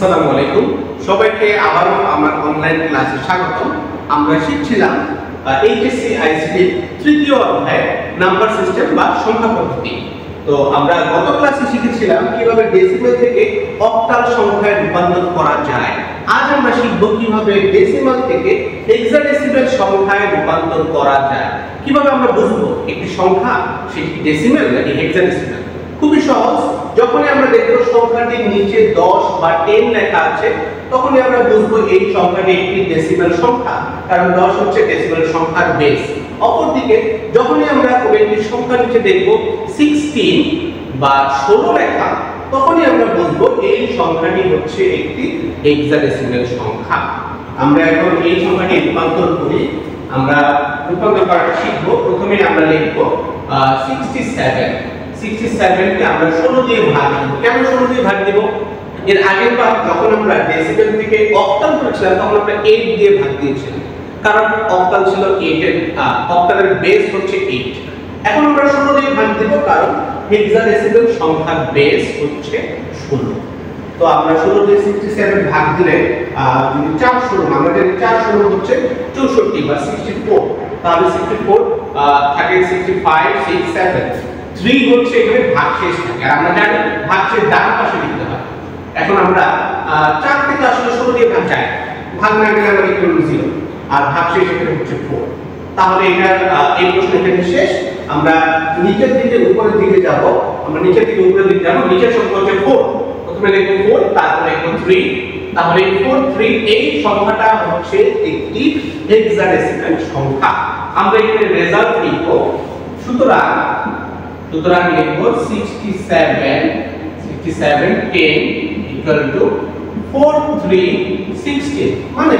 আসসালামু আলাইকুম সবাইকে আবারো আমার অনলাইন ক্লাসে স্বাগতম। আমরা শিখছিলাম এইচএসসি আইসিটি তৃতীয় অধ্যায় নাম্বার সিস্টেম বা সংখ্যা পদ্ধতি। তো আমরা গত ক্লাসে শিখেছিলাম কিভাবে ডেসিমাল থেকে অক্টাল সংখ্যায় রূপান্তর করা যায়। আজ আমরা শিখব কিভাবে ডেসিমাল থেকে হেক্সাডেসিমাল সংখ্যায় রূপান্তর করা যায়। কিভাবে আমরা বুঝবো একটি সংখ্যা সেটি ডেসিমাল নাকি হেক্সাডেসিমাল। খুবই সহজ, যখনই আমরা দেখব সংখ্যাটির নিচে 10 বা 10 লেখা আছে তখনই আমরা বুঝবো এই সংখ্যাটি একটি ডেসিমাল সংখ্যা, কারণ 10 হচ্ছে ডেসিমাল সংখ্যার বেস। অপরদিকে যখনই আমরা কোনো একটি সংখ্যার নিচে দেখব 16 বা 16 লেখা তখনই আমরা বুঝবো এই সংখ্যাটি হচ্ছে একটি হেক্সাডেসিমাল সংখ্যা। আমরা এখন এই সংখ্যাটি রূপান্তর করি। আমরা রূপান্তর করাটা শিখব। প্রথমে আমরা লিখব 67 কে আমরা 16 দিয়ে ভাগ দেব। কেন 16 দিয়ে ভাগ দেব? এর আগের বার যখন আমরা ডেসিমাল থেকে অক্টাল করেছিলাম তখন আমরা 8 দিয়ে ভাগ দিয়েছিলাম, কারণ অক্টাল ছিল 8 এর অক্টালের বেস হচ্ছে 8। এখন আমরা 16 দিয়ে ভাগ দেব কারণ হেক্সাডেসিমাল সংখ্যার বেস হচ্ছে 16। তো আমরা 16 দিয়ে 67 ভাগ দিলে যদি 4 16 আমরা জানি 4 16 হচ্ছে 64 বা 64, তাহলে 64 থাকে 65 6 7 3 হচ্ছে এখানে ভাগশেষ থাকে। আর আমরা জানি ভাগশেষ ডান পাশে লিখতে হয়। এখন আমরা 4 থেকে আসলে 16 দিয়ে ভাগ যায়, ভাগ না গেলে আমরা লিখতে পারবো 0 আর ভাগশেষ এখানে হচ্ছে 4। তাহলে এটা এই প্রশ্ন এখানে শেষ। আমরা নিচের দিকে উপরের দিকে যাব। আমরা নিচের দিকে উপরের দিকে যাব। নিচের সংখ্যা হচ্ছে 4, প্রথমে লিখব 4, তারপরে লিখব 3। তাহলে 4 3 এই সংখ্যাটা হচ্ছে একটি হেক্সাডেসিমাল সংখ্যা। আমরা এখানে রেজাল্ট লিখব। সুতরাং লিখব 67 10 ইকুয়াল টু 4316, মানে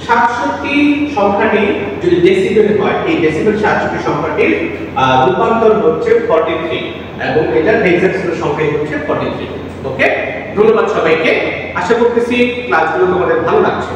67 সংখ্যাটি যদি ডেসিমেল হয় এই ডেসিমেল 67 সংখ্যাটির রূপান্তর হচ্ছে 43 এবং এটা হেক্সাডেসিমাল সংখ্যা হচ্ছে 43। ওকে, ধন্যবাদ সবাইকে। আশা করতেছি ক্লাসগুলো তোমাদের ভালো লাগছে।